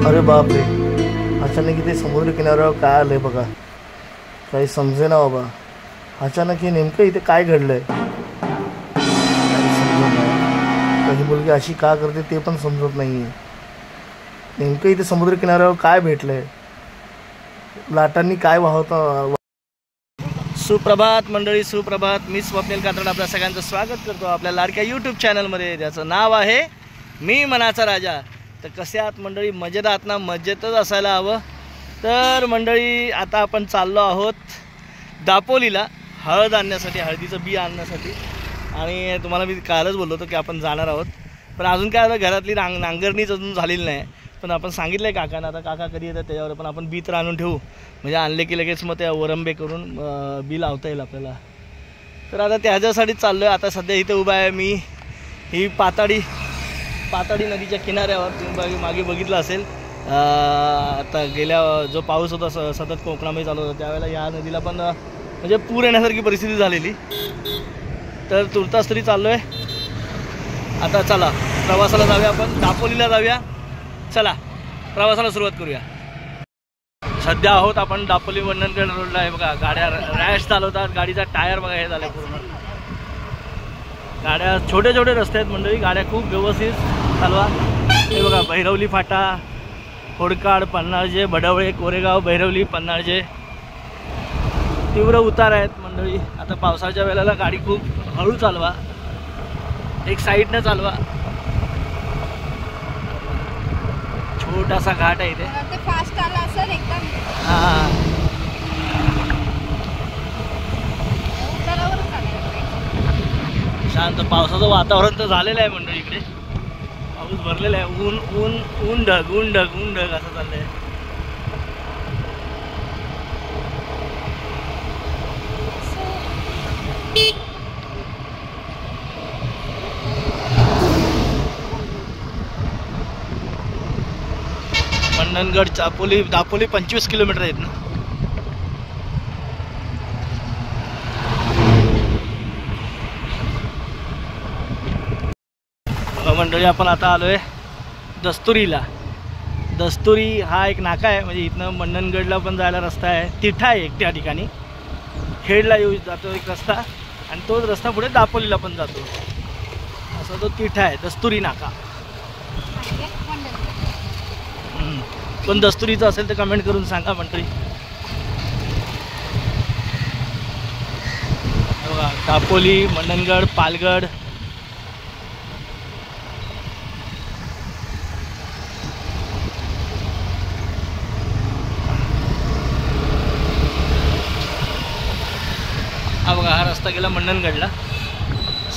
अरे बापरे, अचानक इथे समुद्र किनाऱ्यावर काय आलंय बघा, काही समजेना बाबा. अचानक हे नेमकं इथे काय घडलंय काही समजत नाही. ही मुलगी अशी का करते ते पण समजत नाहीये. नेमकं इथे समुद्र किनाऱ्यावर काय भेटलंय, लाटांनी काय वाहतं. सुप्रभात मंडळी, सुप्रभात. मी स्वप्नील कात्रड आपल्या सगळ्यांचं स्वागत करतो आपल्या लाडक्या यूट्यूब चॅनलमध्ये, ज्याचं नाव आहे मी मनाचा राजा. तर कसे आहात मंडळी? मजेत आहात ना? मजेतच असायला हवं. तर मंडळी आता आपण चाललो आहोत दापोलीला हळद आणण्यासाठी, हळदीचं बी आणण्यासाठी. आणि तुम्हाला मी कालच बोललो होतो की आपण जाणार आहोत, पण अजून काय झालं, घरातली नांगरणीच अजून झालेली नाही. पण आपण सांगितलं आहे काकांना, आता काका कधी येतात त्याच्यावर पण आपण बी तर आणून ठेवू, म्हणजे आणले की लगेच मग त्या वरंबे करून बी लावता येईल आपल्याला. तर आता त्याच्यासाठी चाललो आहे. आता सध्या इथे उभा आहे मी, ही पाताडी नदीच्या किनाऱ्यावर. तुम्ही मागे बघितलं असेल, आता गेल्या जो पाऊस होता सतत कोकणामध्ये चालू होता, त्यावेळेला या नदीला पण म्हणजे पूर येण्यासारखी परिस्थिती झालेली. तर तुर्तास तरी चाललो आहे. आता चला प्रवासाला जाऊया, आपण दापोलीला जाऊया. चला प्रवासाला सुरुवात करूया. सध्या आहोत आपण दापोली वंडणगड रोडला आहे. बघा गाड्या रॅश चालवतात, गाडीचा टायर बघा हे झालं पूर्ण. गाड्या छोटे छोटे रस्ते आहेत मंडळी, गाड्या खूप व्यवस्थित चालवा. हे बघा भैरवली फाटा, होडकाड, पन्हाळजे, भडवळे, कोरेगाव, भैरवली, पन्हाळजे. तीव्र उतार आहेत मंडळी. आता पावसाच्या वेळेला गाडी खूप हळू चालवा, एक साईडनं चालवा. छोटासा घाट आहे इथे. फास्ट आला असेल एकदम. हां, शांत. पावसाचं वातावरण तर झालेलं आहे मंडळी, इकडे पाऊस भरलेला आहे. ऊन ऊन ऊन ढग ऊन ढग ऊन ढग असं चाललंय. मंडणगड दापोली 25 किलोमीटर आहेत ना. मंडळी आपण आता आलोय दस्तुरीला. दस्तुरी हा एक नाका आहे, म्हणजे इथनं मंडणगडला पण जायला रस्ता आहे. तिठा आहे एक त्या ठिकाणी, खेडला येऊ जातो एक रस्ता, आणि तोच रस्ता पुढे दापोलीला पण जातो. असा तो तिठा आहे, दस्तुरी नाका. पण दस्तुरीचं असेल तर कमेंट करून सांगा मंडळी. बघा दापोली, मंडणगड, पालगड. हा बघा, हा रस्ता गेला मंडणगडला,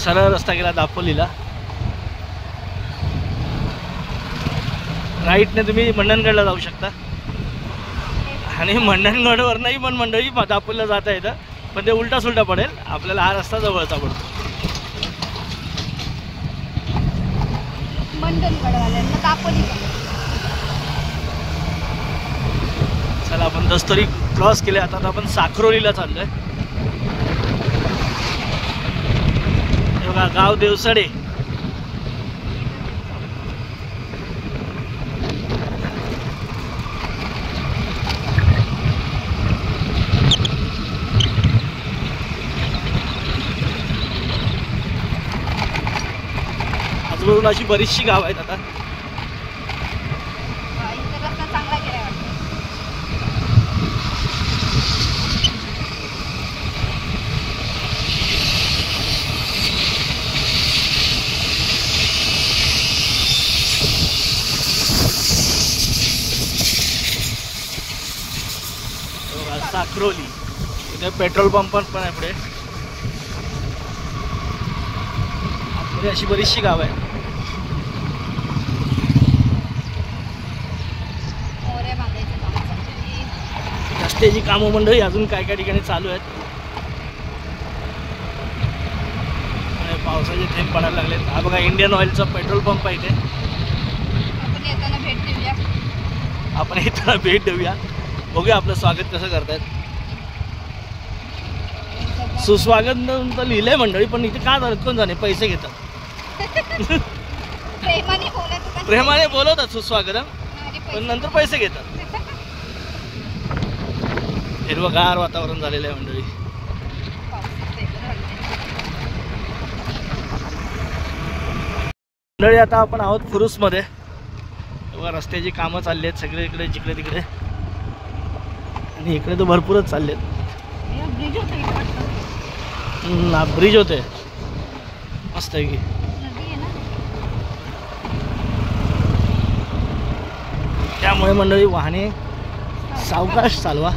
सरळ रस्ता गेला दापोलीला. राईटने तुम्ही मंडणगडला जाऊ शकता, आणि मंडणगडवरनंही पण मंडळी दापोलीला जाता येतं, पण ते उलटा सुलटा पडेल. आपल्याला हा रस्ता जवळचा पडतो. चला आपण दस्तुरी क्रॉस केले. आता आपण साखरोलीला चाललोय. हे बघा गाव देवसडे. आजूबाजूला अशी बरीचशी गाव आहेत. आता साखरोली, इथे पेट्रोल पंप पण आहे पुढे. पुढे अशी बरीचशी गाव आहे. रस्त्याची कामं मंडळी अजून काय काय ठिकाणी चालू आहेत. पावसाचे थेंब पडायला लागलेत. हा बघा इंडियन ऑइलचा पेट्रोल पंप आहे इथे. आपण येताना भेट देऊया, बघूया आपलं स्वागत कसं करतायत. सुस्वागत तर लिहिलंय मंडळी, पण इथे का अडकून जाणे, पैसे घेतात. प्रेमाने बोलवतात सुस्वागत. पण नंतर पैसे घेतात. हिरवगार वातावरण झालेलं आहे मंडळी. मंडळी आता आपण आहोत फुरुसमध्ये. तेव्हा रस्त्याची कामं चालली आहेत सगळे इकडे जिकडे तिकडे, आणि इकडे तर भरपूरच चालले आहेत. ब्रिज होते मस्त आहे की. त्यामुळे मंडळी वाहने सावकाश चालवा,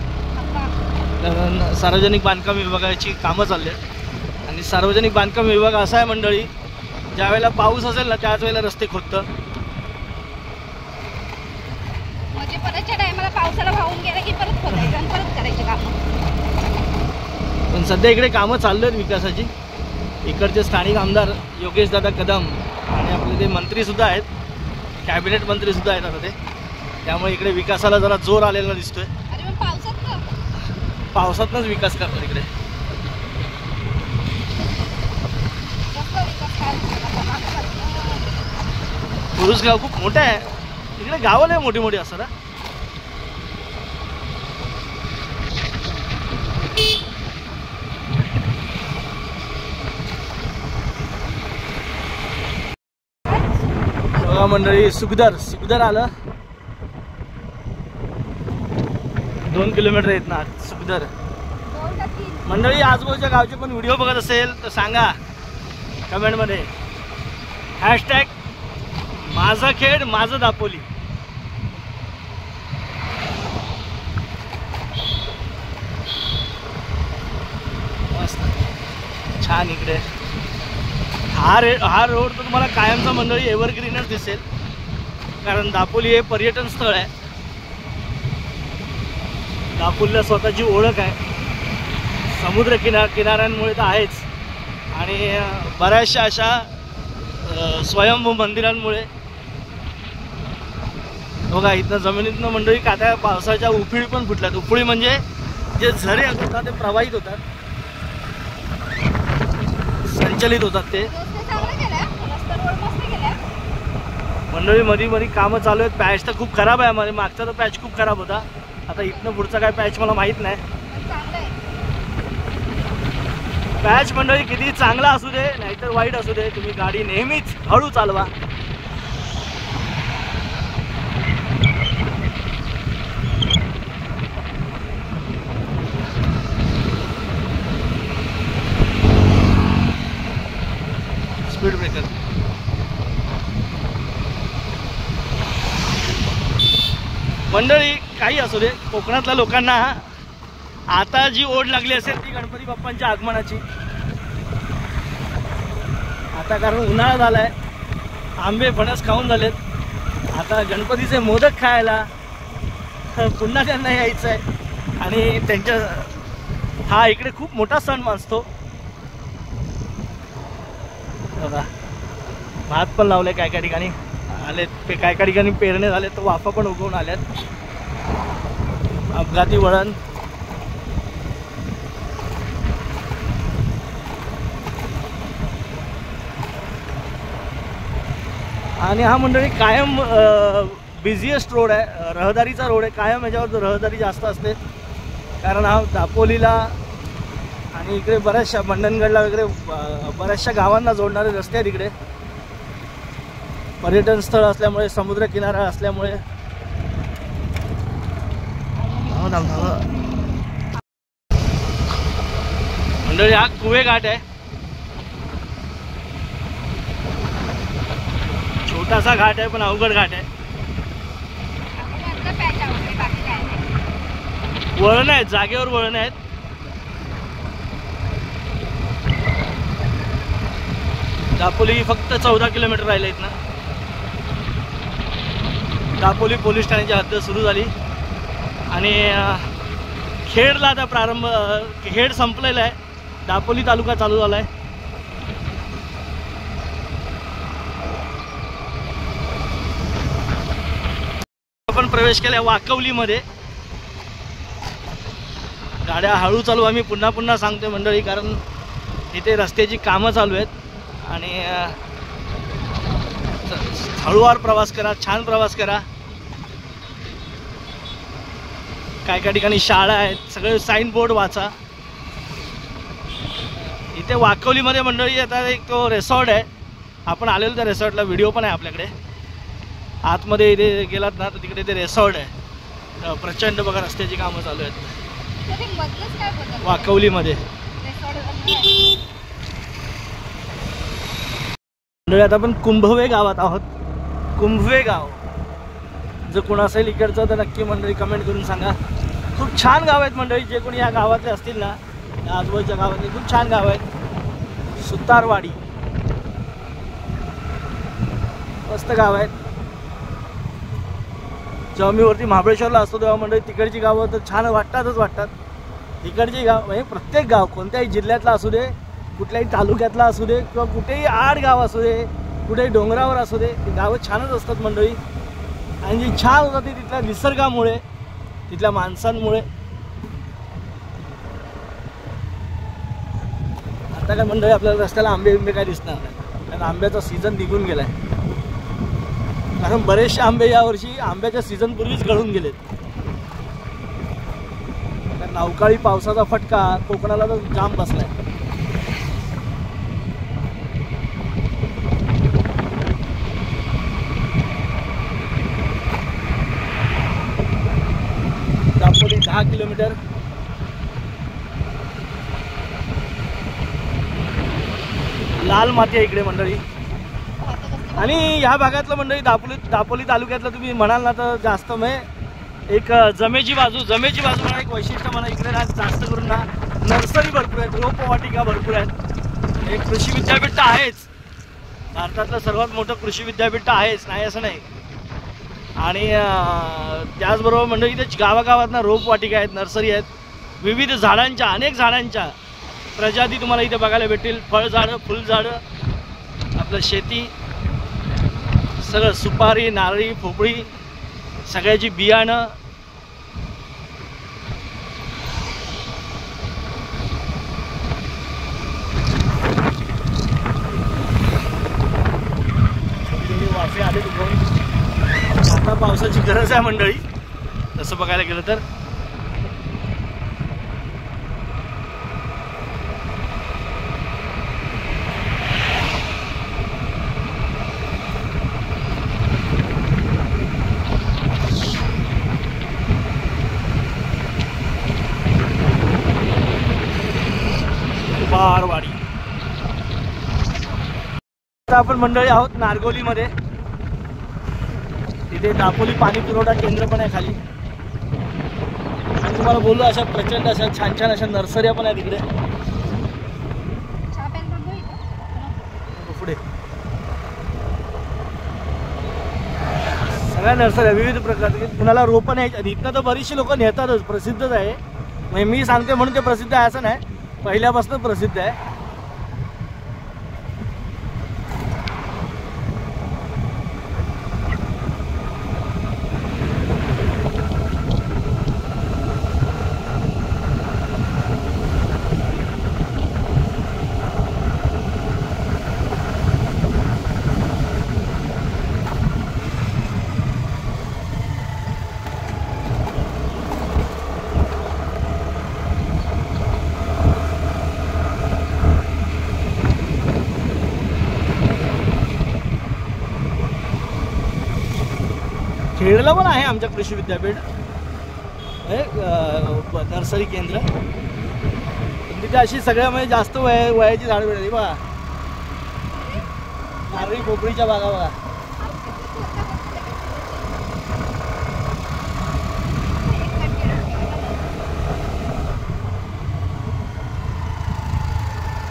कारण सार्वजनिक बांधकाम विभागाची कामं चालली आहेत. आणि सार्वजनिक बांधकाम विभाग असा आहे मंडळी, ज्या वेळेला पाऊस असेल ना त्याच वेळेला रस्ते खोदतं. म्हणजे परतच्या टायमाला पावसाला वाहून गेला की परत खोदायचं आणि परत करायचे कामं. पण सध्या इकडे कामं चालू आहेत विकासाची. इकडचे स्थानिक आमदार योगेश दादा कदम आणि आपले ते मंत्रीसुद्धा आहेत, कॅबिनेट मंत्रीसुद्धा आहेत आता ते. त्यामुळे इकडे विकासाला जरा जोर आलेला दिसतोय. अरे मग पावसातनंच विकास करतात इकडे. पुरुष गाव खूप मोठं आहे इकडे, गावं लय मोठी मोठी असतात. बघा मंडळी, सुखदर आलं. 2 किलोमीटर येत ना सुखदर. मंडळी आजूबाजूच्या गावचे पण व्हिडिओ बघत असेल तर सांगा कमेंटमध्ये, हॅशटॅग माझं खेड माझं दापोली. मस्त छान इकडे. हा रोड तर तुम्हाला कायमचा मंडळी एव्हरग्रीनच दिसेल, कारण दापोली हे पर्यटन स्थळ आहे. दापोलीला स्वतःची ओळख आहे, समुद्र किनाऱ्यांमुळे तर आहेच, आणि बऱ्याचशा अशा स्वयंभू मंदिरांमुळे. बघा इथनं जमिनीतनं मंडळी कात्या पावसाच्या उफळी पण फुटल्यात. उफळी म्हणजे जे झरे होतात ते प्रवाहित होतात, संचलित होतात ते. मंडळी मध्ये कामं चालू आहेत. पॅच तर खूप खराब आहे, मध्ये मागचा तर पॅच खूप खराब होता. आता इथनं पुढचा काय पॅच मला माहीत नाही. पॅच मंडळी किती चांगला असू दे नाहीतर वाईट असू दे, तुम्ही गाडी नेहमीच हळू चालवा. स्पीड ब्रेकर मंडळी काही असू दे, कोकणातल्या लोकांना आता जी ओढ लागली असेल ती गणपती बाप्पांच्या आगमनाची. आता कारण उन्हाळा झालाय, आंबे फणस खाऊन झालेत, आता गणपतीचे मोदक खायला पुन्हा त्यांना यायचं आहे. आणि त्यांच्या हा इकडे खूप मोठा सण मानतो. बघा भात पण लावले, काय काय ठिकाणी आलेत, काय काय ठिकाणी पेरणे झाले तर वाफा पण उगवून आल्यात. अपघाती वळण. आणि हा मंडळी कायम बिझिएस्ट रोड आहे, रहदारीचा रोड आहे. कायम याच्यावर रहदारी जास्त असते, कारण हा दापोलीला आणि इकडे बऱ्याचशा मंडणगडला वगैरे बऱ्याचशा गावांना जोडणारे रस्ते आहेत. इकडे पर्यटन स्थळ असल्यामुळे, समुद्र किनारा असल्यामुळे. मंडळी हा कुवे घाट आहे, छोटासा घाट आहे पण अवघड घाट आहे. वळण आहेत, जागेवर वळण आहेत. दापोली फक्त 14 किलोमीटर राहिले इथनं. दापोली पोलीस ठाण्याची हद्द सुरू झाली आणि खेडला आता प्रारंभ. खेड संपलेला आहे, दापोली तालुका चालू झाला आहे. आपण प्रवेश केला वाकवलीमध्ये. गाड्या हळू चालू, आम्ही पुन्हा सांगतोय मंडळी, कारण इथे रस्त्याची कामं चालू आहेत आणि हळूवार प्रवास करा, छान प्रवास करा. काय काय ठिकाणी शाळा आहेत, सगळे साईन बोर्ड वाचा. इथे वाकवलीमध्ये मंडळी आता एक तो रिसॉर्ट आहे, आपण आलेलो त्या रिसॉर्टला, व्हिडिओ पण आहे आपल्याकडे. आतमध्ये इथे गेलात ना तर तिकडे ते रिसॉर्ट आहे. प्रचंड बघा रस्त्याची कामं चालू आहेत वाकवलीमध्ये. मंडळी आता आपण कुंभवे गावात आहोत. कुंभवे गाव जर कोण असेल इकडचं तर नक्की मंडळी कमेंट करून सांगा. खूप छान गाव आहेत मंडळी, जे कोणी या गावातले असतील ना, या आजूबाजूच्या गावातले खूप छान गाव आहेत. सुतारवाडी मस्त गाव आहेत. जेव्हा मी वरती महाबळेश्वरला असतो तेव्हा मंडळी तिकडची गावं तर छान वाटतात. तिकडची गाव म्हणजे प्रत्येक गाव कोणत्याही जिल्ह्यातला असू दे, कुठल्याही तालुक्यातला असू दे किंवा कुठेही आड गाव असू दे, कुठेही डोंगरावर असू दे, ती गावं छानच असतात मंडळी. आणि जी छान होतात ती तिथल्या निसर्गामुळे, तिथल्या माणसांमुळे. आता काय मंडळी आपल्याला रस्त्याला आंबे काय दिसणार नाही, कारण आंब्याचा सीझन निघून गेलाय. कारण बरेचसे आंबे यावर्षी आंब्याच्या सीझन पूर्वीच गळून गेलेत. कारण अवकाळी पावसाचा फटका कोकणाला तर जाम बसलाय. दापोली 10 किलोमीटर. लाल माती आहे इकडे मंडळी. आणि ह्या भागातलं मंडळी दापोली तालुक्यातलं तुम्ही म्हणाल ना तर जास्त म्हणजे एक जमेची बाजू म्हणा एक वैशिष्ट्य म्हणा. इकडे ना जास्त करून ना नर्सरी भरपूर आहेत, रोपवाटिका भरपूर आहेत. एक कृषी विद्यापीठ तर आहेच, भारतातलं सर्वात मोठं कृषी विद्यापीठ तर आहेच, नाही असं नाही. आणि त्याचबरोबर मंडळी इथे गावागावात ना रोपवाटिका आहेत, नर्सरी आहेत. विविध झाडांच्या, अनेक झाडांच्या प्रजाती तुम्हाला इथे बघायला भेटतील. फळझाडं, फुलझाडं, आपलं शेती, सगळं सुपारी, नारळी, पोपळी, सगळ्याची बियाणं. वाफे आले तिकडून. आता पावसाची गरज आहे मंडळी तसं बघायला गेलं तर. बारवाडी. आता आपण मंडळी आहोत नारगोलीमध्ये. तिथे दापोली पाणी पुरवठा केंद्र पण आहे खाली. आणि तुम्हाला बोललो अशा प्रचंड अशा छान अशा नर्सऱ्या पण आहेत इकडे. पुढे सगळ्या नर्सऱ्या विविध प्रकारचे. कुणाला रोपं न्यायची, इथनं तर बरीचशी लोक नेतातच, प्रसिद्धच आहे. म्हणजे मी सांगते म्हणून ते प्रसिद्ध आहे असं नाही, पहिल्यापासून प्रसिद्ध आहे. खेडला पण आहे आमच्या कृषी विद्यापीठ नर्सरी केंद्र. तिथे अशी सगळ्यामध्ये जास्त वयाची झाडं मिळाली बघा. नारळी पोपळीच्या बागा बघा.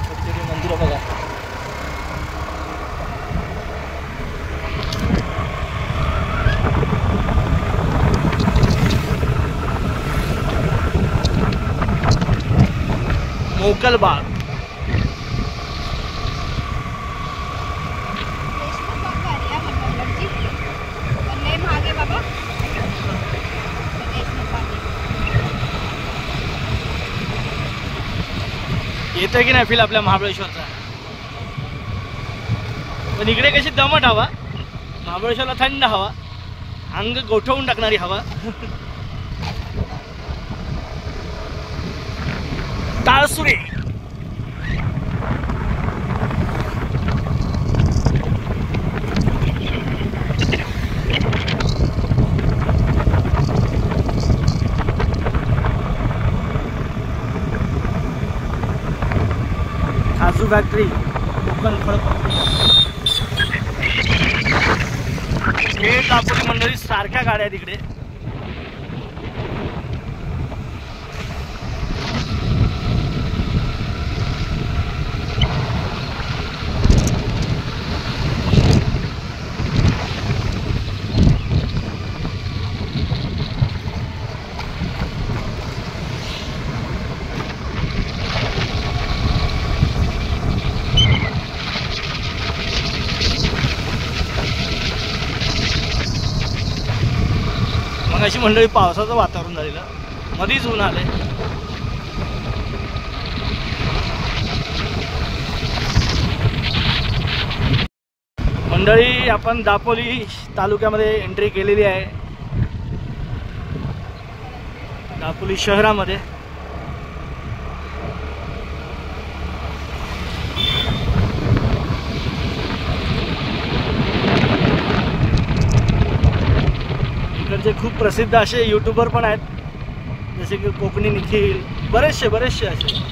छोटी छोटी मंदिरं बघा. मोकलबाग. येतोय की नाही फील आपल्या महाबळेश्वरचा. पण इकडे कशी दमट हवा, महाबळेश्वरला थंड हवा, अंग गोठवून टाकणारी हवा. ताळसुरे. काजू फॅक्टरी कोकण फळ. हे दापोली मंडळी सारख्या गाड्या तिकडे. अशी मंडळी पावसाचं वातावरण झालेलं, मधीच ऊन आले. मंडळी आपण दापोली तालुक्यामध्ये एंट्री केलेली आहे, दापोली शहरामध्ये. इकडचे खूप प्रसिद्ध असे यूट्यूबर पण आहेत, जसे की कोकणी निखिल, बरेचसे असे.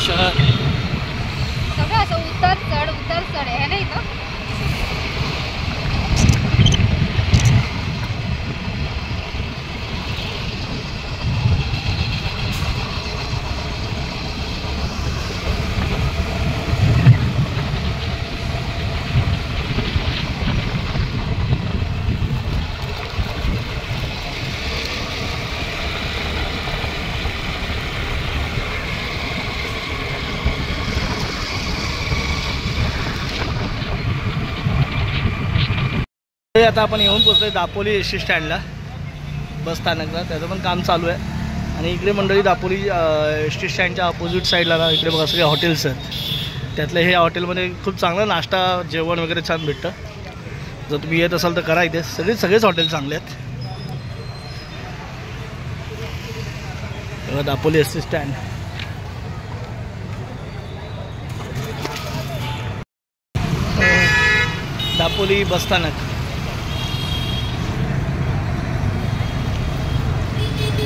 शहर सगळं असं उतर चढ आहे ना इथं. आता आपण येऊन पोहोचलोय दापोली एस स्टँडला, बस स्थानकला. त्याचं पण काम चालू आहे. आणि इकडे मंडळी दापोली एस टी स्टँडच्या अपोजिट साईडला ना इकडे बघा सगळे हॉटेल्स आहेत. त्यातलं हे हॉटेलमध्ये खूप चांगलं नाश्ता जेवण वगैरे छान भेटतं. जर तुम्ही येत असाल तर करा, इथे सगळेच हॉटेल चांगले आहेत. Dapoli S T stand. Dapoli bus स्थानक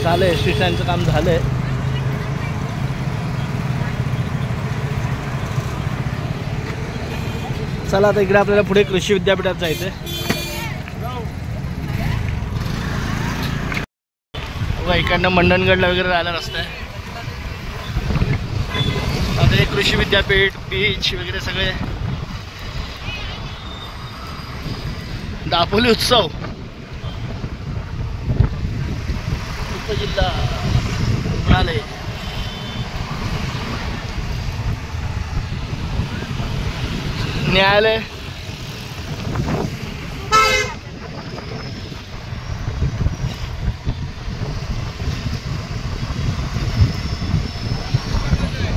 झालं आहे, एस टी स्टँडचं काम झालं आहे. चला आता इकडे आपल्याला पुढे कृषी विद्यापीठात जायचं आहे. बघा इकडनं मंडणगडला वगैरे राहायला रस्ता आहे. आता हे कृषी विद्यापीठ, बीच वगैरे सगळे. दापोली उत्सव उपजिल्हा रुग्णालय. न्यायालय.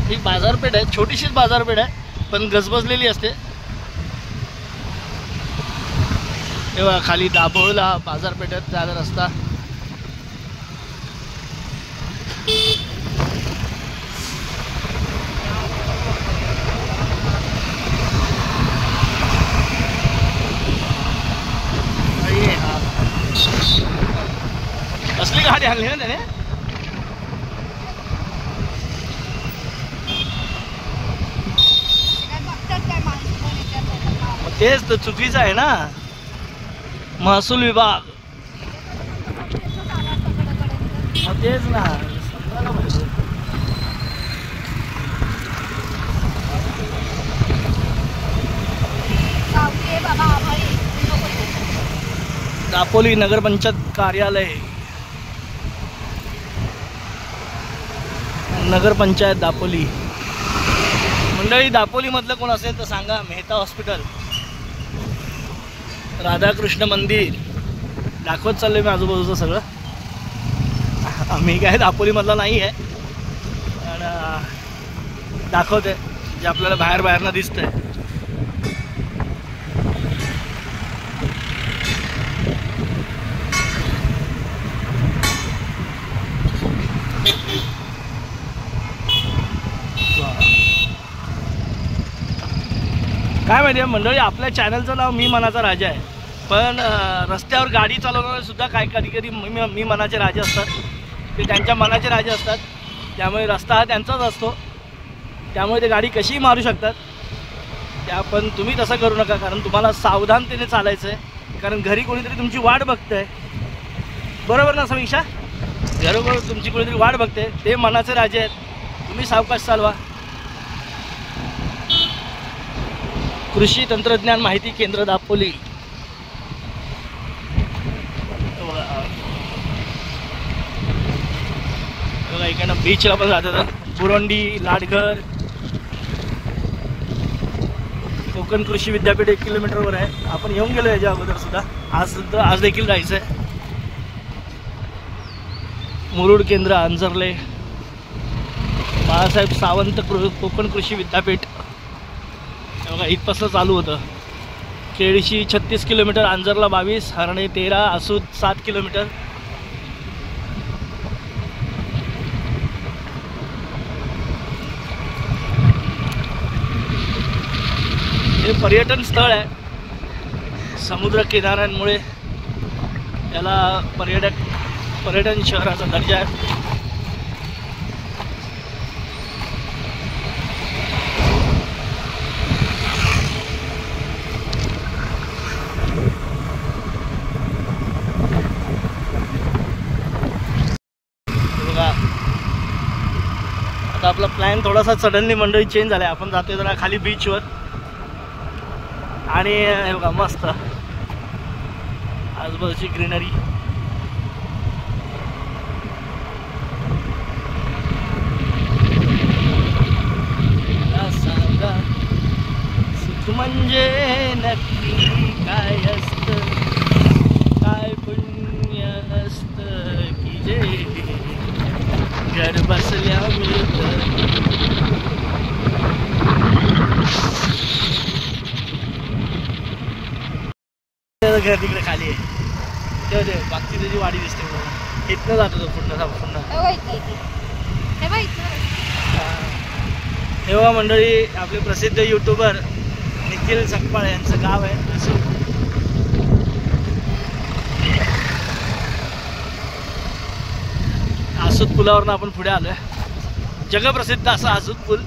ही बाजारपेठ आहे, छोटीशीच बाजारपेठ आहे पण गजबजलेली असते. तेव्हा खाली दाभोळला बाजारपेठेत जायला रस्ता. असली गाडी आणली ना त्याने. तेच तर चुकीचं आहे ना. महसूल विभाग तेच ना. दापोली नगरपंचायत कार्यालय, नगरपंचायत दापोली. मंडळी दापोली मधलं कोण असेल तर सांगा. मेहता हॉस्पिटल. राधाकृष्ण मंदिर दाखवत चाललोय मी आजूबाजूचं सगळं. आम्ही काय दापोलीमधला नाही आहे पण दाखवते जे आपल्याला बाहेरनं दिसतंय. काय माहिती आहे मंडळी, आपल्या चॅनलचं नाव मी मनाचा राजा आहे, पण रस्त्यावर गाडी चालवणारे सुद्धा काय कधी कधी मी मनाचे राजे असतात, ते त्यांच्या मनाचे राजे असतात. त्यामुळे रस्ता हा त्यांचाच असतो, त्यामुळे ते गाडी कशीही मारू शकतात. पण तुम्ही तसं करू नका, कारण तुम्हाला सावधानतेने चालायचं आहे, कारण घरी कोणीतरी तुमची वाट बघतंय. बरोबर ना समीक्षा? घरोघर तुमची कोणीतरी वाट बघते, ते मनाचे राजे आहेत. तुम्ही सावकाश चालवा. कृषी तंत्रज्ञान माहिती केंद्र दापोली. बघा इकडनं बीचला पण जातात. बुरोंडी, लाडघर, कोकण कृषी विद्यापीठ 1 किलोमीटरवर आहे. आपण येऊन गेलो याच्या अगोदर सुद्धा, आज देखील जायचं आहे. मुरुड केंद्र अंजरले, बाळासाहेब सावंत कोकण कृषी विद्यापीठ. बघा इथपासून चालू होतं. केळशी 36 किलोमीटर, अंजरला 22, हरणे 13, आसूद 7 किलोमीटर. हे पर्यटन स्थळ आहे. समुद्र किनाऱ्यांमुळे याला पर्यटन शहराचा दर्जा आहे. आता आपला प्लॅन थोडासा सडनली मंडळी चेंज झाला आहे. आपण जातोय जरा खाली बीचवर आणि हे बघा मस्त आजूबाजूची ग्रीनरी. सांगा सुख म्हणजे नक्की काय असतं, काय पुण्य असतं की जे घर बसल्या मिळतं. घर तिकडे खाली आहे, ते बागची त्याची वाडी दिसते. इथनं जातो तो पुन्हा. हे बघा मंडळी, आपले प्रसिद्ध यूट्यूबर निखिल सकपाळ यांचं गाव आहे आसूद. आसूद पुलावरनं आपण पुढे आलोय. जगप्रसिद्ध असा आसूद पूल.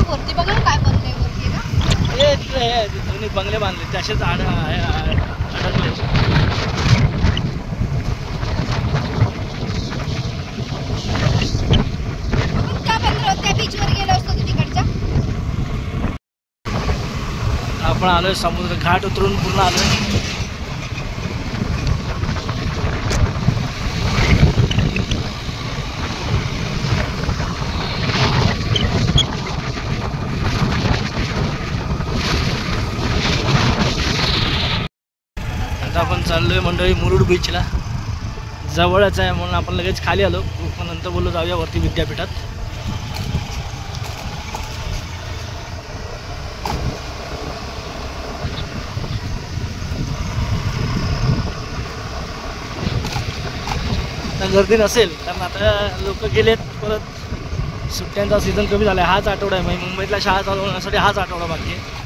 वरती बघा काय बनलंय वरती ना. हे दोन्ही बंगले बांधले, तसेच अडकले. त्या बीचवर गेलो असतो तिकडच्या. आपण आलोय समुद्र घाट उतरून पूर्ण आलोय. आता आपण चाललोय मंडळी मुरुड बीचला. जवळच आहे म्हणून आपण लगेच खाली आलो. नंतर बोललो जाऊया वरती विद्यापीठात. गर्दी नसेल कारण आता लोक गेलेत. परत सुट्ट्यांचा सीझन कमी झाला आहे. हाच आठवडा आहे, म्हणजे मुंबईतल्या शाळा चालू होण्यासाठी हाच आठवडा बाकी आहे.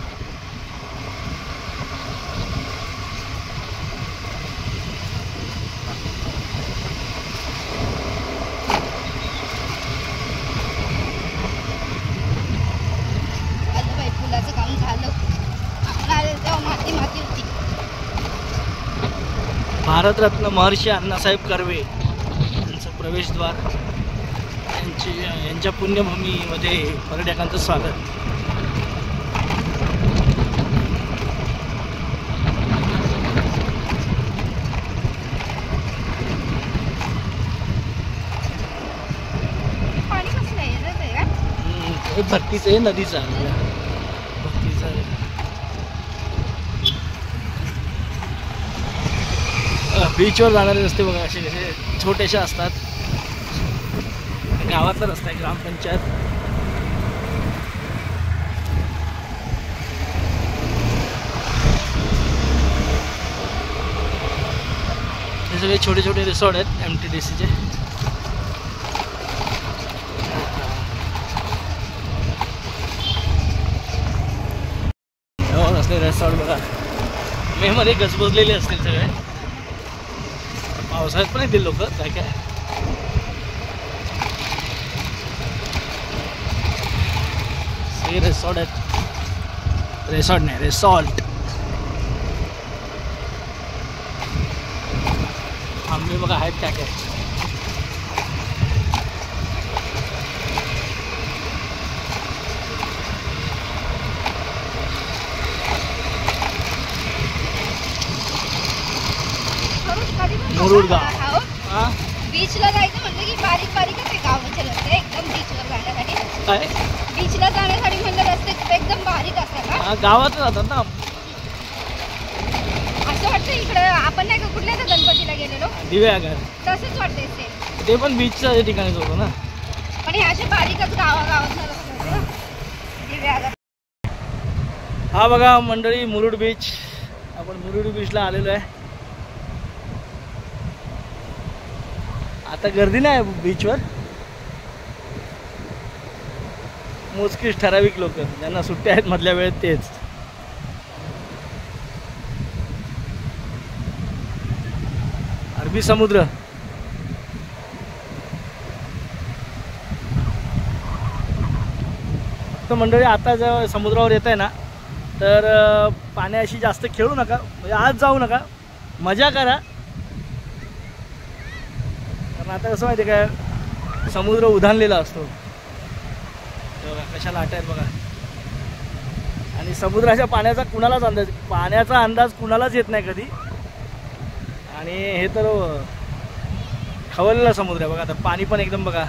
पुलाचं काम झालं. आपण आले तेव्हा माती होती. भारतरत्न महर्षी अण्णासाहेब कर्वे यांचं प्रवेशद्वार. यांच्या पुण्यभूमीमध्ये पर्यटकांचं स्वागत. हे भरतीचं हे नदीचं आहे भरतीचं बीचवर जाणारे रस्ते बघा असे कसे छोटेसे असतात. गावातला रस्ता आहे ग्रामपंचायत. हे सगळे छोटे छोटे रिसॉर्ट आहेत MTDCचे. असले रिसॉर्ट बघा मे मध्ये गजबजलेले असतील सगळे. पावसाळ्यात पण येतील लोक काय काय. सगळे रिसॉर्ट आहेत. रिसॉर्ट नाही रिसॉर्ट. आंबे बघा आहेत काय काय. मुरुड गाव. बीचला जायचं म्हणलं की बारीक बारीकच आहे गावाचे रस्ते एकदम बीचवर जाण्यासाठी. काय बीचला जाण्यासाठी म्हणलं रस्ते एकदम बारीक असतात का. गावात जातात ना. असं वाटतं इकडं आपण नाही का कुठल्या तर गणपतीला गेलेलो दिव्यागर तसंच वाटतंय सेम. ते पण बीचच्या ठिकाणीच होतं ना. पण हे असे बारीकच गावागावात रस्ते दिव्यागर. हा बघा मंडळी मुरुड बीच. आपण मुरुड बीचला आलेलो आहे. आता गर्दी नाही बीचवर. मोजकीच ठराविक लोक ज्यांना सुट्ट्या आहेत मधल्या वेळेत तेच. अरबी समुद्र. फक्त मंडळी आता जर समुद्रावर येत आहे ना तर पाण्याशी जास्त खेळू नका. म्हणजे आज जाऊ नका. मजा करा. कारण आता कसं माहिती आहे काय समुद्र उधाणलेला असतो. बघा कशा लाटा आहेत बघा. आणि समुद्राच्या पाण्याचा कुणालाच कुणालाच येत नाही कधी. आणि हे तर खवळलेला समुद्र आहे बघा. आता पाणी पण एकदम बघा.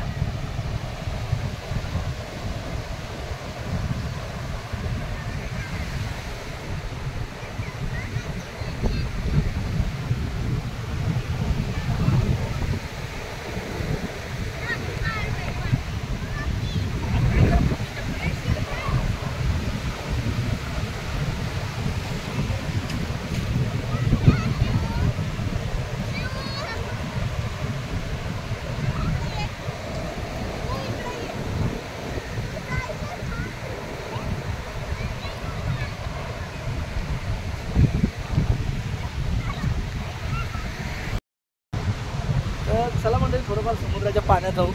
चला म्हणजे थोडंफार समुद्राच्या पाण्यात जाऊ.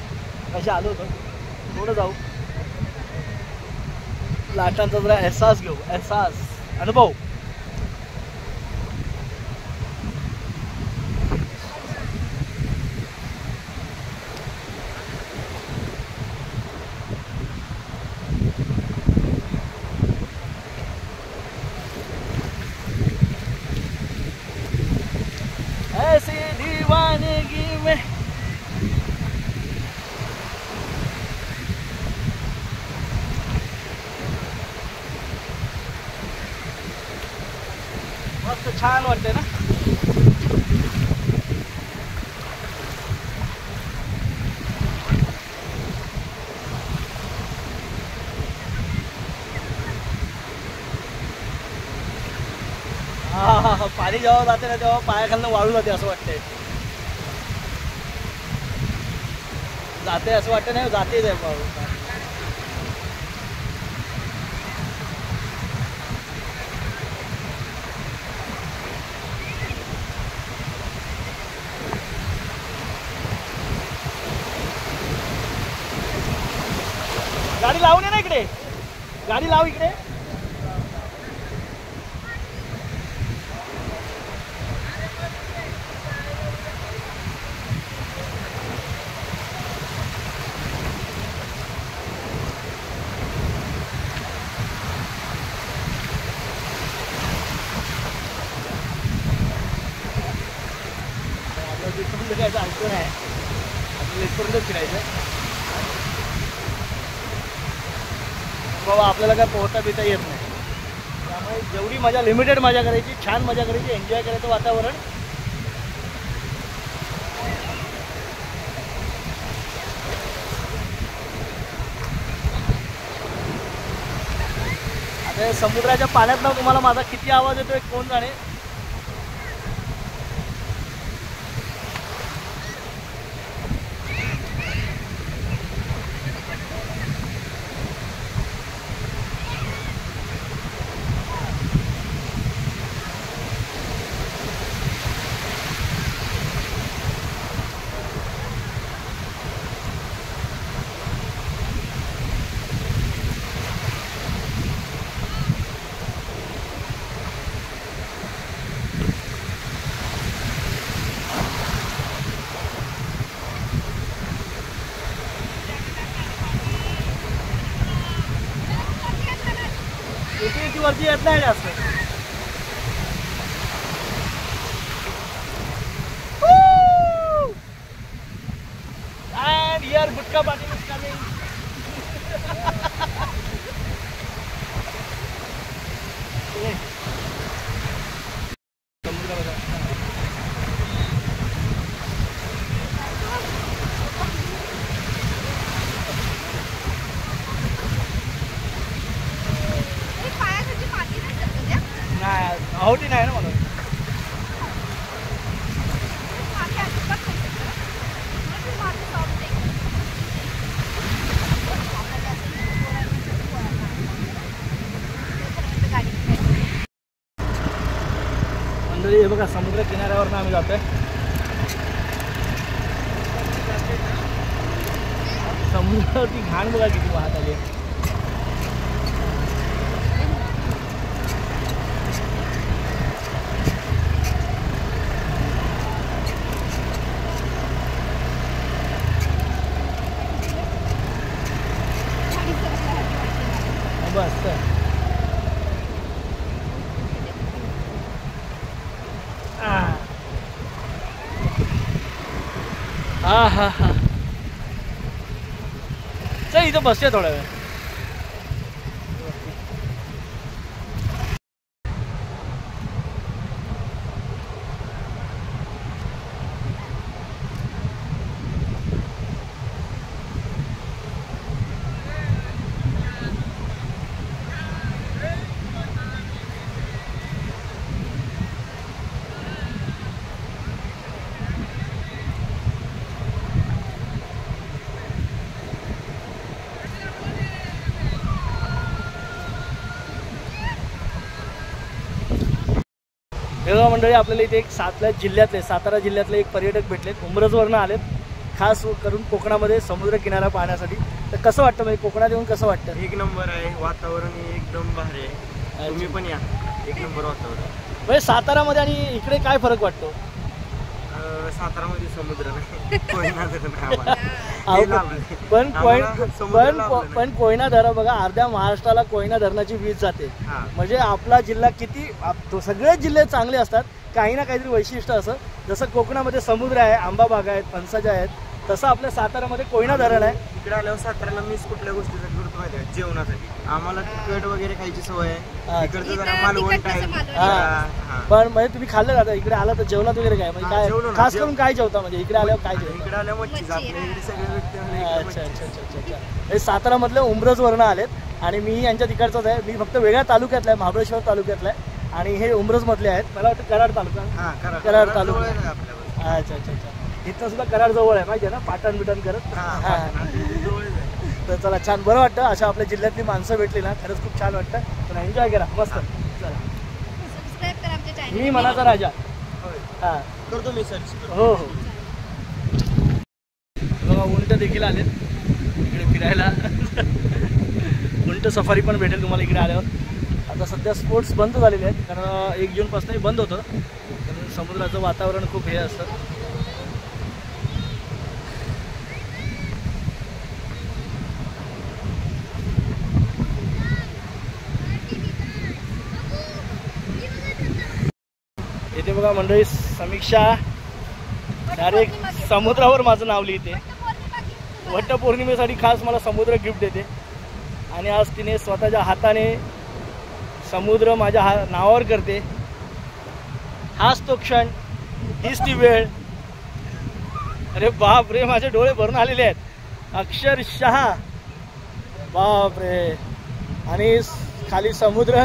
कशा आलो होतो थोडं जाऊ. लाटांचा जरा एहसास घेऊ. अनुभव. ऐसी दीवानगी में मस्त छान वाटते ना. हा पाणी जेव्हा जाते ना तेव्हा पायाखालनं वाळू जाते असं वाटतंय. जाते असं वाटतं नाही जातेच आहे वाळू. गाडी लावून ये ना इकडे. गाडी लाव इकडे. फिरायचं आणतो नाही आपल्याला इथपर्यंत फिरायचं. बाबा आपल्याला काय पोहता बिता येत नाही, त्यामुळे जेवढी मजा लिमिटेड मजा करायची, छान मजा करायची, एन्जॉय करायचं वातावरण. आता समुद्राच्या पाण्यात ना तुम्हाला माझा किती आवाज येतोय कोण जाणे. वरती येत नाही जास्त. And here gutkha Patil is coming. आवडी नाही ना मला. मंडळी हे बघा समुद्र किनाऱ्यावरनं आम्ही जातोय. समुद्रावरती घाण बघा किती वाहत आली आहे. बस हा हा हा चल इथं बसूया थोडा वेळ. हे मंडळी आपल्याला इथे एक सातारा जिल्ह्यातले एक पर्यटक भेटलेत. उमरजवरनं आलेत खास करून कोकणामध्ये समुद्र किनारा पाहण्यासाठी. तर कसं वाटतं म्हणजे कोकणात येऊन कसं वाटतं? एक नंबर आहे, वातावरण एकदम भारी आहे. तुम्ही पण या, एक नंबर वातावरण. म्हणजे सातारामध्ये आणि इकडे काय फरक वाटतो? सातारामध्ये समुद्र नाही, कोयना पण कोयना धरण बघा, अर्ध्या महाराष्ट्राला कोयना धरणाची वीज जाते. म्हणजे आपला जिल्हा किती, सगळे जिल्हे चांगले असतात, काही ना काहीतरी वैशिष्ट्य असं. जसं कोकणामध्ये समुद्र आहे, आंबाबाग आहेत, फणसाच्या आहेत, तसं आपल्या सातारामध्ये कोयना धरण आहे. इकडे आल्यावर साताराला मिस कुठल्या गोष्टीसाठी करतो माहिती आहे? जेवणासाठी. आम्हाला तिखट वगैरे खायची सवय आहे, इकडचं जरा मालवण टाईप. पण म्हणजे तुम्ही खाल्लं जातं इकडे आला तर जेवणात वगैरे काय म्हणजे काय खास करून काय जेवता? म्हणजे इकडे आल्यावर काय जेवता? इकडे आल्यावर मच्छी. अच्छा अच्छा अच्छा अच्छा. हे सातारामधले उमरजवरनं आलेत आणि मी यांच्या तिकडचाच आहे. मी फक्त वेगळ्या तालुक्यातला आहे, महाबळेश्वर तालुक्यातला आहे आणि हे उमरजमधले आहेत. मला वाटतं कराड तालुका. कराड तालुका. अच्छा अच्छा अच्छा. इथं सुद्धा कराड जवळ आहे माहिती आहे ना, पाटण बिटण करत. तर चला छान बरं वाटतं अशा आपल्या जिल्ह्यातली माणसं भेटली ना, खरंच खूप छान वाटतं. पण एन्जॉय करा मस्त. चला मी मनाचा राजा. हा करतो मी सर्च. हो हो. बघा उंट देखील आलेत इकडे फिरायला. उंट सफारी पण भेटेल तुम्हाला इकडे आल्यावर. आता सध्या स्पोर्ट्स बंद झालेले आहेत कारण 1 जूनपासूनही बंद होतं, कारण समुद्राचं वातावरण खूप हे असतं. इथे बघा मंडळी समीक्षा डायरेक्ट समुद्रावर माझं नाव लिहिते. वटपौर्णिमेसाठी खास मला समुद्र गिफ्ट देते. आणि आज तिने स्वतःच्या हाताने समुद्र माझ्या नावावर करते. हाच तो क्षण, हीच ती वेळ. अरे बाप रे, माझे डोळे भरून आलेले आहेत अक्षरशः. बाप रे. आणि खाली समुद्र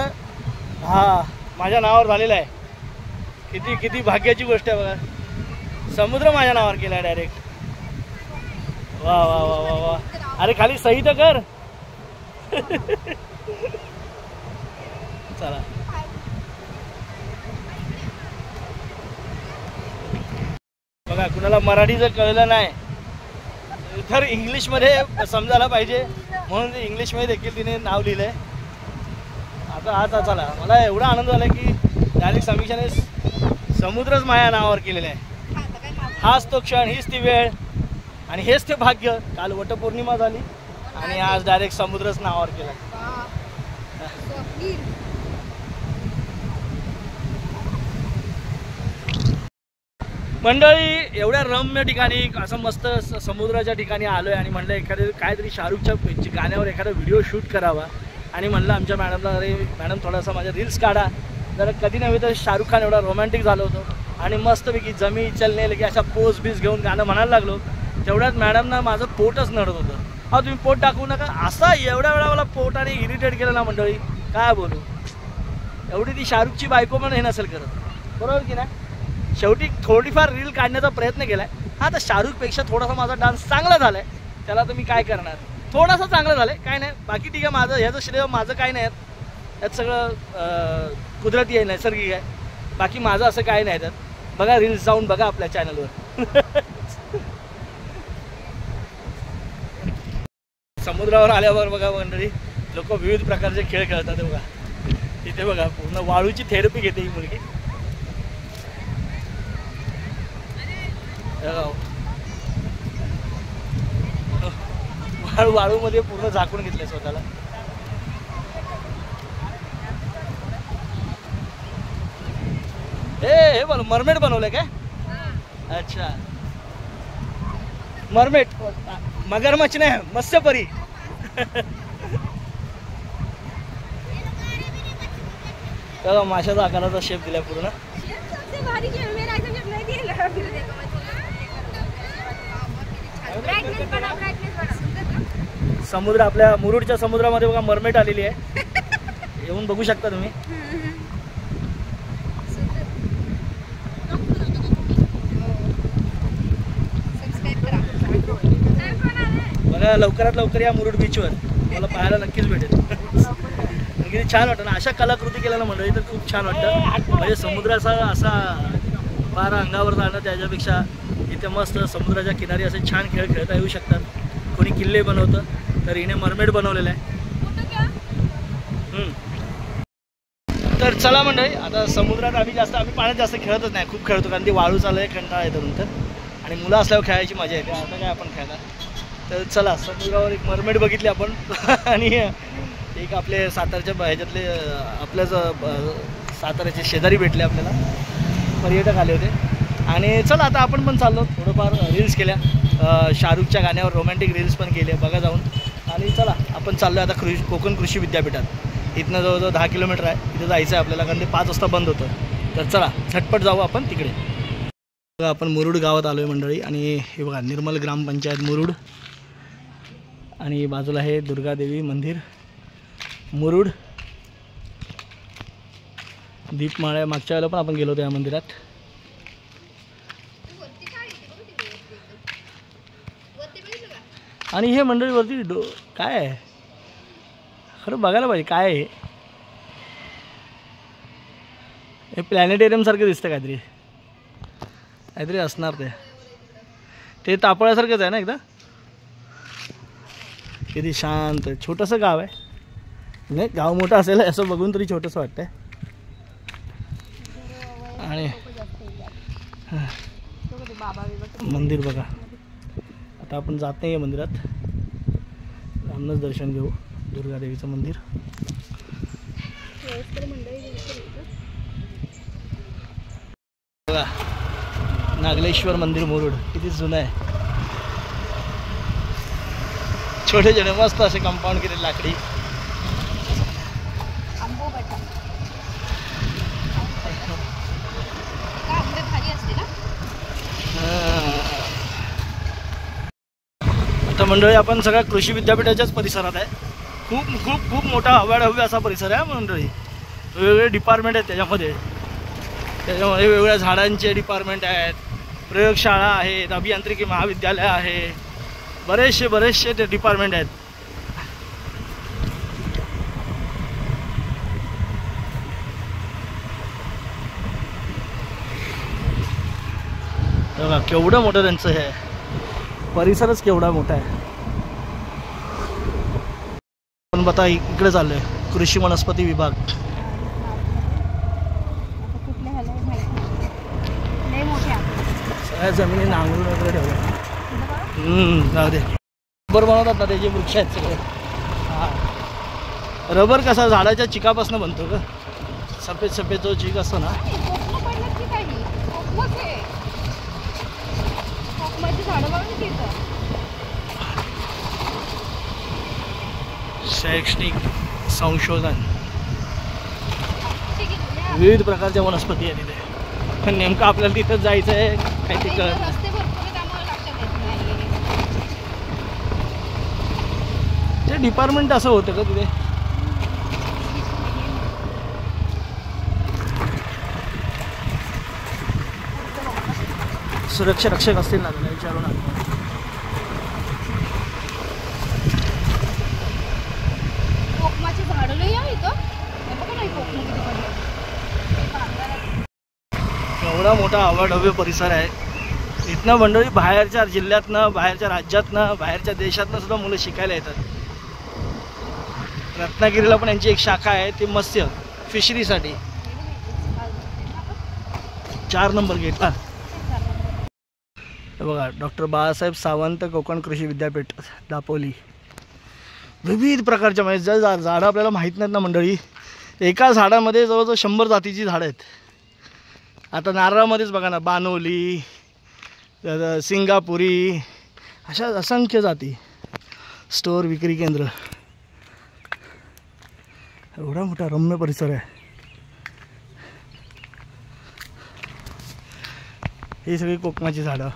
हा माझ्या नावावर झालेला आहे. किती किती भाग्याची गोष्ट आहे बघा. समुद्र माझ्या नावावर केला डायरेक्ट. वा वा वा वा वा. अरे खाली सही तर कर. चला बघा, कुणाला मराठी जर कळलं नाही तर इंग्लिशमध्ये समजायला पाहिजे, म्हणून इंग्लिशमध्ये देखील तिने नाव लिहिलंय. आता चला, मला एवढा आनंद झाला की डायरेक्ट समीक्षाने समुद्रच माझ्या नावावर केलेलं आहे. हाच तो क्षण, हीच ती वेळ आणि हेच ते भाग्य. काल वटपौर्णिमा झाली आणि आज डायरेक्ट समुद्रच नावावर केला. मंडळी, एवढ्या रम्य ठिकाणी असं मस्त समुद्राच्या ठिकाणी आलोय आणि म्हणलं एखादं काहीतरी शाहरुखच्या गाण्यावर एखादा व्हिडिओ शूट करावा. आणि म्हणलं आमच्या मॅडमला, अरे मॅडम थोडासा माझ्या रील्स काढा. जर कधी नव्हे तर शाहरुख खान एवढा रोमॅन्टिक झालो होतो आणि मस्तपैकी जमी चलने लगे अशा पोज बीज घेऊन गाणं म्हणायला लागलो. तेवढ्यात मॅडमना माझं पोटच नडत होतं. हा तुम्ही पोट टाकू नका, असा एवढ्या वेळा मला पोटाने इरिटेट केलं ना मंडळी, काय बोलू. एवढी ती शाहरुखची बायको पण हे नसेल करत, बरोबर की नाही. शेवटी थोडीफार रील काढण्याचा प्रयत्न केलाय. हा, तर शाहरुखपेक्षा थोडासा माझा डान्स चांगला झालाय, त्याला तर मी काय करणार. थोडासा चांगला झालाय, काय नाही. बाकी ठीक आहे, माझं ह्याचं श्रेय माझं काय नाही. यात सगळं कुदरती आहे, नैसर्गिक आहे. बाकी माझं असं काय नाही. त्यात बघा, रील्स जाऊन बघा आपल्या चॅनलवर. समुद्रावर आल्यावर बघा मंडळी, लोक विविध प्रकारचे खेळ खेळतात. बघा इथे बघा, पूर्ण वाळूची थेरपी घेते ही मुलगी. वाळूमध्ये पूर्ण झाकून घेतलंय स्वतःला. हे बन मरमेड बनवलंय काय? अच्छा, मरमेड, मगरमच्छ नाही, मत्स्यपरी. माशाचा आकाराचा शेप दिलाय पूर्ण. समुद्र, आपल्या मुरुडच्या समुद्रामध्ये बघा मरमेड आलेली आहे. येऊन बघू शकता तुम्ही. बघा, लवकरात लवकर या मुरुड बीचवर, मला पाहायला नक्कीच भेटेल. किती छान वाटतं ना अशा कलाकृती केल्याला मंडळी, तर खूप छान वाटतं. म्हणजे समुद्राचा असा फार अंगावर जाणं, त्याच्यापेक्षा इथे मस्त समुद्राच्या किनारी असे छान खेळ खेळता येऊ शकतात. कोणी किल्ले बनवतं, तर हिने मरमेड बनवलेला आहे. तर चला मंडळी, आता समुद्रात आम्ही पाण्यात जास्त खेळतच नाही, खूप खेळतो कारण ती वाळू चालू आहे, कंटाळा येतो नंतर. आणि मुलं असल्यावर खेळायची मजा येते. आता काय आपण खेळणार. तर चला, समुद्रावर एक मरमेड बघितली आपण. आणि एक आपले सातारच्या ह्याच्यातले आपल्याच साताऱ्याचे शेजारी भेटले आपल्याला, पर्यटक आले होते. आणि चला, आता आपण पण चाललो, थोडंफार रील्स केल्या, शाहरुखच्या गाण्यावर रोमॅन्टिक रील्स पण केले, बघा जाऊन. आणि चला, आपण चाललो आहे आता कोकण कृषी विद्यापीठात. इथनं जवळजवळ 10 किलोमीटर आहे. इथं जायचं आहे आपल्याला, कारण ते 5 वाजता बंद होतं. तर चला, झटपट जाऊ आपण तिकडे. बघा, आपण मुरुड गावात आलो आहे मंडळी. आणि हे बघा, निर्मल ग्रामपंचायत मुरुड, आणि बाजूला आहे दुर्गादेवी मंदिर मुरुड. दीपमाळ्या, मागच्या वेळेला पण आपण गेलो होतो या मंदिरात. आणि हे मंडळीवरती काय आहे खरं बघायला पाहिजे, काय आहे हे. प्लॅनेटेरियम सारखं दिसतं, काहीतरी असणार. ते तापळ्यासारखंच आहे ना एकदम. किती शांत, छोटंसं गाव आहे. नाही, गाव मोठं असेल असं बघून तरी छोटंसं वाटतंय. आणि मंदिर बघा, आता आपण जात नाही आहे मंदिरात, लांबनंच दर्शन घेऊ दुर्गादेवीचं मंदिर. बघा, नागलेश्वर मंदिर मुरुड, किती जुनं आहे. छोटे छोटे मस्त असे कंपाऊंड केले लाकडी. आता मंडळी आपण सगळ्या कृषी विद्यापीठाच्याच परिसरात आहे. खूप खूप खूप मोठा हव्याढव्य असा परिसर आहे मंडळी. वेगवेगळे डिपार्टमेंट आहेत त्याच्यामध्ये वेगवेगळ्या झाडांचे डिपार्टमेंट आहेत, प्रयोगशाळा आहेत, अभियांत्रिकी महाविद्यालय आहे, बरेचसे ते डिपार्टमेंट आहेत. बघा केवढं मोठं त्यांचं हे परिसरच केवढा मोठा आहे. पण आता इकडे चाललोय कृषी वनस्पती विभाग. सगळ्या जमिनी नांगरून वगैरे ठेवल्या. जाऊ दे. रबर बनवतात ना त्याचे वृक्ष आहेत सगळे. हां रबर कसा झाडाच्या चिकापासून बनतो का. सफेद जो चिक असतो ना शैक्षणिक संशोधन विविध प्रकारच्या वनस्पती आहे तिथे. पण नेमकं आपल्याला तिथं जायचं आहे काही ते कळत. ते डिपार्टमेंट असं होतं का तिथे. सुरक्षा रक्षक असतील ना त्याला विचारू ना. कोकमाची झाडं नाही आहे इथं. एवढा मोठा अवाढव्य परिसर आहे. इथनं मंडळी बाहेरच्या जिल्ह्यातनं, बाहेरच्या राज्यातनं, बाहेरच्या देशातनं सुद्धा मुलं शिकायला येतात. रत्नागिरीला पण यांची एक शाखा आहे ती मत्स्य फिशरीसाठी. 4 नंबर गेट. हां बघा डॉक्टर बाळासाहेब सावंत कोकण कृषी विद्यापीठ दापोली. विविध प्रकारच्या म्हणजे जर झाडं आपल्याला माहीत नाहीत ना मंडळी. एका झाडामध्ये जवळजवळ 100 जातीची झाडं आहेत. आता नारळामध्येच बघा ना बानोली, सिंगापुरी अशा असंख्य जाती. स्टोअर विक्री केंद्र. एवढा मोठा रम्य परिसर आहे. ही सगळी कोकमाची झाडं.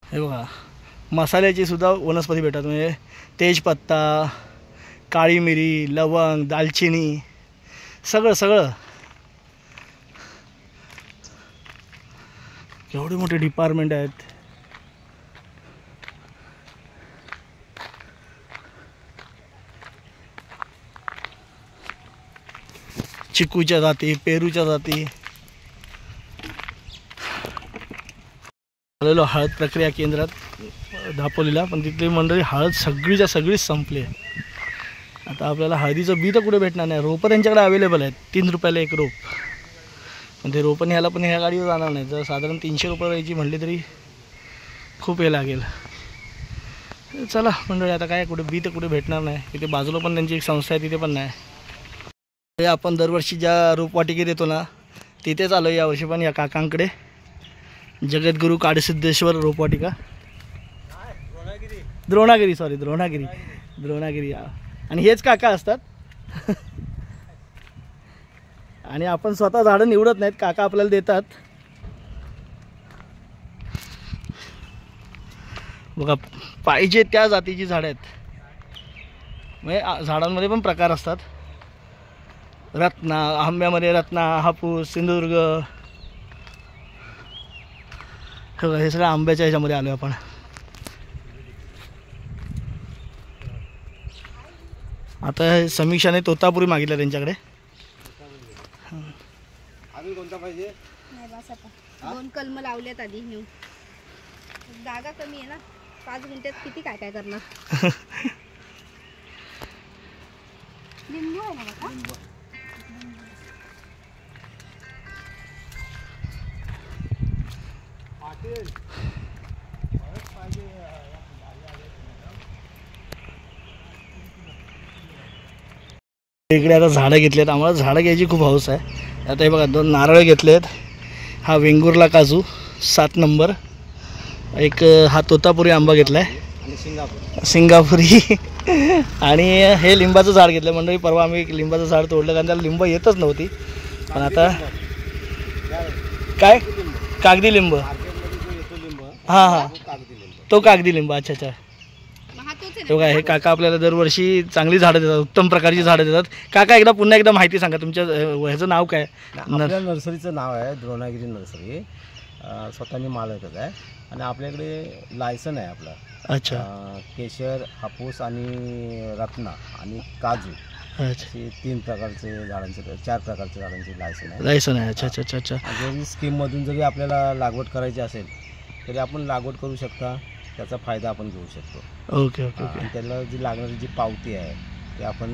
हे बघा मसाल्याची सुद्धा वनस्पती भेटतात. म्हणजे तेजपत्ता, काळी मिरी, लवंग, दालचिनी सगळं. केवढे मोठे डिपार्टमेंट आहेत. चिकूच्या जाती, पेरूच्या जाती. आलेलो हळद प्रक्रिया केंद्रात दापोलीला. पण तिथली मंडळी हळद सगळीच संपली आहे. आता आपल्याला हळदीचं बी तर कुठे भेटणार नाही. रोपं त्यांच्याकडे अवेलेबल आहेत. 3 रुपयाला एक रोप. पण ते रोपं न्यायला पण ह्या गाडीवर जाणार नाही. जर साधारण 300 रुपये यायची म्हणली तरी खूप हे लागेल. चला मंडळी आता काय कुठे बी तर कुठे भेटणार नाही. इथे बाजूला पण त्यांची एक संस्था आहे तिथे पण नाही. ते आपण दरवर्षी ज्या रोपवाटिकेत येतो ना तिथेच आलो यावर्षी पण या काकांकडे. जगद्गुरू काडसिद्धेश्वर रोपवाटिका. द्रोणागिरी. आणि हेच काका असतात. आणि आपण स्वतः झाडं निवडत नाहीत, काका आपल्याला देतात. बघा पाहिजे त्या जातीची झाडं आहेत. म्हणजे झाडांमध्ये पण प्रकार असतात. रत्ना, आंब्यामध्ये रत्ना, हापूस, सिंधुदुर्ग. हे सगळं आंब्याच्या ह्याच्यामध्ये आलो आपण. आता समीक्षाने तोतापुरी मागितलं त्यांच्याकडे. अजून कोणता पाहिजे. 2 कलम लावल्यात आधी नेऊन. जागा कमी आहे ना. 5 गुंठ्यात किती काय करणार. लिंबू आहे ना का. इकडे आता झाडं घेतलेत. आम्हाला झाडं घ्यायची खूप हौस आहे. आता हे बघा 2 नारळ घेतलेत. हा वेंगुर्ला काजू 7 नंबर. एक हा तोतापुरी आंबा घेतला आहे. सिंगापुरी. आणि हे लिंबाचं झाड घेतलं मंडळी. परवा आम्ही एक लिंबाचं झाड तोडलं कारण त्याला लिंब येतच नव्हती. पण आता काय कागदी लिंब? हां हां, तो कागदी लिंब. अच्छा अच्छा. बघा हे काका आपल्याला दरवर्षी चांगली झाडं देतात, उत्तम प्रकारची झाडं देतात. काका एकदा पुन्हा एकदा माहिती सांगा तुमच्या ह्याचं नाव काय? आपल्या नर्सरीचं नाव आहे द्रोणागिरी नर्सरी. स्वतः मी मालकच आहे आणि आपल्याकडे लायसन आहे आपलं. अच्छा. केशर, हापूस आणि रत्ना आणि काजू अच्छा. असे 3 प्रकारचे झाडांचे 4 प्रकारचे झाडांचे लायसन आहे. लायसन आहे. अच्छा अच्छा अच्छा अच्छा. जरी स्कीममधून जरी आपल्याला लागवड करायची असेल तरी आपण लागवड करू शकता, त्याचा फायदा आपण घेऊ शकतो. Okay okay okay. आणि त्याला जी लागणारी जी पावती आहे ते आपण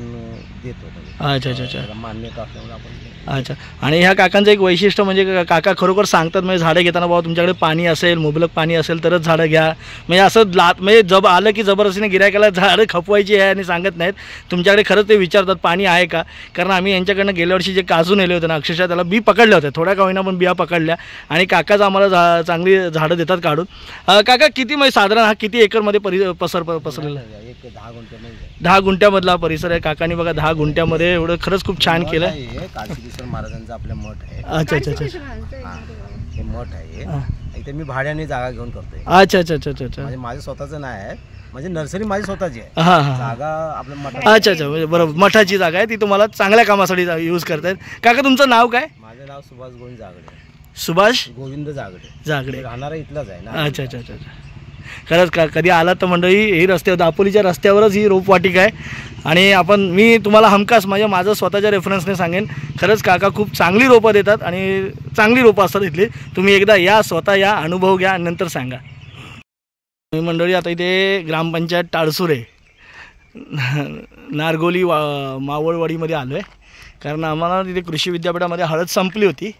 देतो. अच्छा अच्छा अच्छा. मान्यता असल्यामुळे आपण. अच्छा. आणि ह्या काकांचं एक वैशिष्ट्य म्हणजे काका खरोखर सांगतात म्हणजे झाडं घेताना बाबा तुमच्याकडे पाणी असेल, मुबलक पाणी असेल तरच झाडं घ्या. म्हणजे असं म्हणजे जब आलं की जबरदस्तीने गिरायकाला झाडं खपवायची आहे आणि सांगत नाहीत. तुमच्याकडे खरंच ते विचारतात पाणी आहे का. कारण आम्ही यांच्याकडनं गेल्या वर्षी जे काजू नेले होते ना, अक्षरशः त्याला बी पकडल्या होत्या, थोड्या का होईना पण बिया पकडल्या. आणि काकाच आम्हाला चांगली झाडं देतात काढून. काका किती म्हणजे साधारण हा किती एकरमध्ये पसरलेला? 10 गुंठ्यामधला परिसर आहे. काकांनी बघा 10 गुंठ्यामध्ये एवढं खरंच खूप छान केलं. काशीश्वर महाराजांचा आपला मठ आहे. अच्छा अच्छा अच्छा. हे मठ आहे, इथे मी भाड्याने जागा घेऊन करतोय. अच्छा अच्छा अच्छा अच्छा. म्हणजे माझं स्वतःचं नाही आहे, म्हणजे नर्सरी माझी स्वतःची आहे. हां हां. जागा आपल्या मठ. अच्छा अच्छा. म्हणजे बरोबर मठाची जागा आहे ती तुम्हाला चांगल्या कामासाठी यूज करतायत. काका तुमचं नाव काय? माझं नाव सुभाष गोविंद जागडे. सुभाष गोविंद जागडे. जागडे. राहणारा इथलाच आहे ना. अच्छा अच्छा अच्छा. खरंच कधी आला तर मंडळी ही रस्त्यावर दापोलीच्या रस्त्यावरच ही रोपवाटिका आहे. आणि मी तुम्हाला हमखास माझं स्वतःच्या रेफरन्सने सांगेन, खरंच काका खूप चांगली रोपं देतात आणि चांगली रोपं असतात इथली. तुम्ही एकदा या, स्वतः या, अनुभव घ्या आणि नंतर सांगा. मंडळी आता इथे ग्रामपंचायत टाळसुरे नारगोली मावळवाडीमध्ये आलो आहे. कारण आम्हाला तिथे कृषी विद्यापीठामध्ये हळद संपली होती.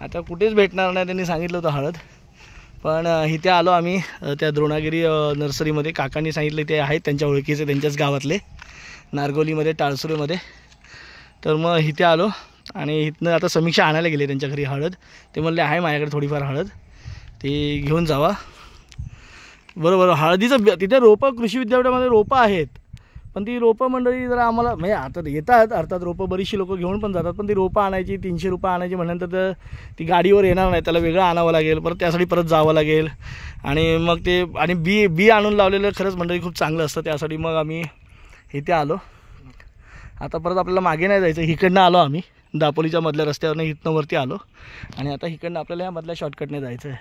आता कुठेच भेटणार नाही त्यांनी सांगितलं होतं हळद. पण इथे आलो आम्ही त्या द्रोणागिरी नर्सरीमध्ये. काकांनी सांगितलं ते आहेत त्यांच्या ओळखीचे, त्यांच्याच गावातले, नारगोलीमध्ये टाळसुरेमध्ये. तर मग इथे आलो आणि इथनं आता समीक्षा आणायला गेले त्यांच्या घरी हळद. ते म्हणले आहे माझ्याकडे थोडीफार हळद, ती घेऊन जावा. बरोबर. हळदीचं तिथे रोपं कृषी विद्यापीठामध्ये रोपं आहेत, पण ती रोपं मंडळी जरा आम्हाला म्हणजे आता येतात अर्थात रोपं बरीचशी लोकं घेऊन पण जातात, पण ती रोपं आणायची 300 रुपये आणायची म्हटल्यानंतर तर ती गाडीवर येणार नाही, त्याला वेगळं आणावं लागेल, परत त्यासाठी परत जावं लागेल. आणि मग ते आणि बी आणून लावलेलं खरंच मंडळी खूप चांगलं असतं. त्यासाठी मग आम्ही इथे आलो. आता परत आपल्याला मागे नाही जायचं, इकडनं आलो आम्ही दापोलीच्या मधल्या रस्त्यावरनं, इथनं वरती आलो आणि आता इकडनं आपल्याला या मधल्या शॉर्टकटने जायचं आहे.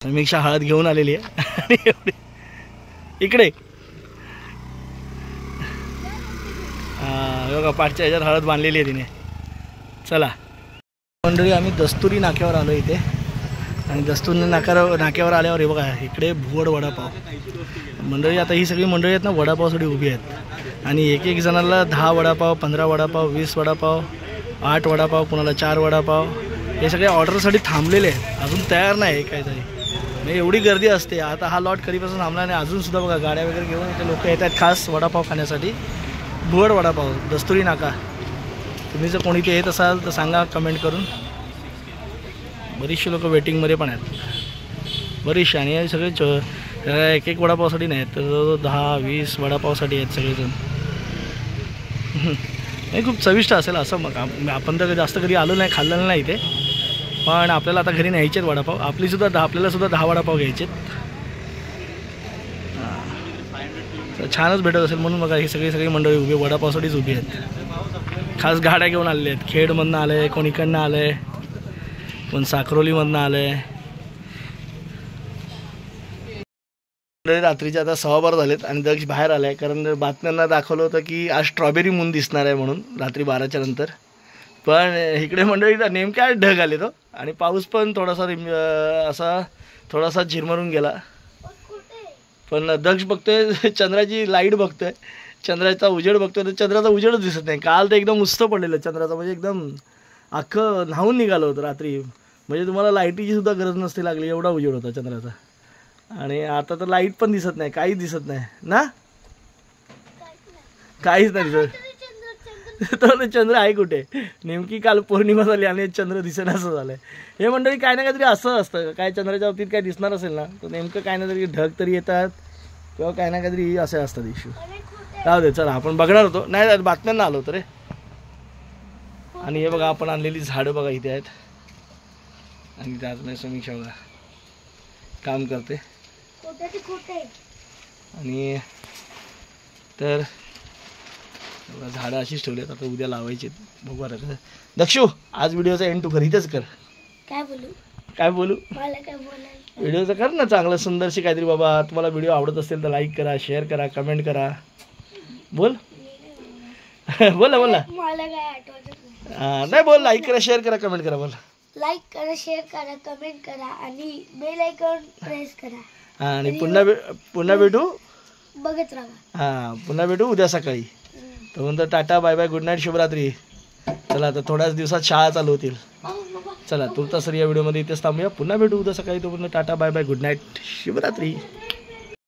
समीक्षा हळद घेऊन आलेली आहे आणि एवढी इकडे बघा पाठच्या ह्याच्यात हळद बांधलेली आहे तिने. चला मंडळी आम्ही दस्तुरी नाक्यावर आलो इथे. आणि दस्तुरी नाक्यावर आल्यावर हे बघा इकडे भुवड वडापाव मंडळी. आता ही सगळी मंडळी आहेत ना वडापावसाठी उभी आहेत. आणि एक जणाला 10 वडापाव, 15 वडापाव, 20 वडापाव, 8 वडापाव, कुणाला 4 वडापाव, हे सगळे ऑर्डरसाठी थांबलेले आहेत. अजून तयार नाही काहीतरी, म्हणजे एवढी गर्दी असते. आता हा लॉट कधीपासून थांबला नाही, अजूनसुद्धा बघा गाड्या वगैरे घेऊन इथे लोक येत आहेत खास वडापाव खाण्यासाठी. भुवड वडापाव, दस्तुरी नाका. तुम्ही जर कोणी ते येत असाल तर सांगा कमेंट करून. बरीचशी लोक वेटिंगमध्ये पण आहेत, बरीचशी. आणि हे सगळे एक वडापावसाठी नाही तर 10-20 वडापावसाठी आहेत सगळेजण. हे खूप चविष्ट असेल असं. मग आपण तर जास्त कधी आलो नाही, खाल्लेलं नाही इथे, पण आपल्याला आता घरी न्यायचे आहेत वडापाव. आपल्याला सुद्धा 10 वडापाव घ्यायचे आहेत. छानच भेटत असेल म्हणून बघा ही सगळी मंडळी उभी वडापावसाठीच उभी आहेत. खास गाड्या घेऊन आलेले आहेत. खेडमधनं आलं आहे, कोण इकडनं आलं आहे, कोण साखरोलीमधनं आलं आहे. रात्रीचे आता 6:15 झालेत आणि दक्ष बाहेर आला आहे, कारण बातम्यांना दाखवलं होतं की आज स्ट्रॉबेरी मून दिसणार आहे म्हणून रात्री 12च्या नंतर. पण इकडे मंडळी नेमक्या ढग आले तो आणि पाऊस पण थोडासा झिरमरून गेला. पण दक्ष बघतोय चंद्राची लाईट बघतोय, चंद्राचा उजेड बघतोय, तर चंद्राचा उजेडच दिसत नाही. काल तर एकदम उस्त पडलेलं चंद्राचा, म्हणजे एकदम अख्खं न्हावून निघालं होतं रात्री. म्हणजे तुम्हाला लाईटीची सुद्धा गरज नसती लागली, एवढा उजेड होता चंद्राचा. आणि आता तर लाईट पण दिसत नाही, काहीच दिसत नाही ना, काहीच नाही दिसत. तर चंद्र आहे कुठे. नेमकी काल पौर्णिमा झाली आणि चंद्र दिसेना असं झालं आहे. हे मंडळी काय ना काहीतरी असं असतं, काय चंद्राच्या बाबतीत काय दिसणार असेल ना तर नेमकं काय ना तरी ढग तरी येतात किंवा काय ना काहीतरी असे असतात इश्यू. राहू दे, चला आपण बघणार होतो. नाही बातम्यांना आलो होतो रे. आणि हे बघा आपण आणलेली झाडं बघा इथे आहेत. आणि त्यात नाही समीक्षा बघा काम करते. आणि तर झाडं अशीच ठेवली आता उद्या लावायची. बघू आता दक्षू आज व्हिडिओचा एंड तू कर इथेच कर. काय बोलू व्हिडिओचं कर ना चांगलं सुंदरशी काहीतरी बाबा. तुम्हाला व्हिडिओ आवडत असेल तर लाईक करा, शेअर करा, कमेंट करा. बोल बोला बोला. नाही बोल. लाईक करा, शेअर करा, कमेंट करा. बोल लाईक करा, शेअर करा, कमेंट करा आणि बेल आयकॉन प्रेस करा. आणि पुन्हा भेटू. बघत राहा. पुन्हा भेटू उद्या सकाळी. तर tata bye bye, good night, शुभरात्री. चला आता थोड्याच दिवसात शाळा चालू होतील. चला तुर्तास या व्हिडिओमध्ये इथेच थांबूया. पुन्हा भेटू उद्या सकाळी. तोपर्यंत tata bye bye, good night, शुभरात्री.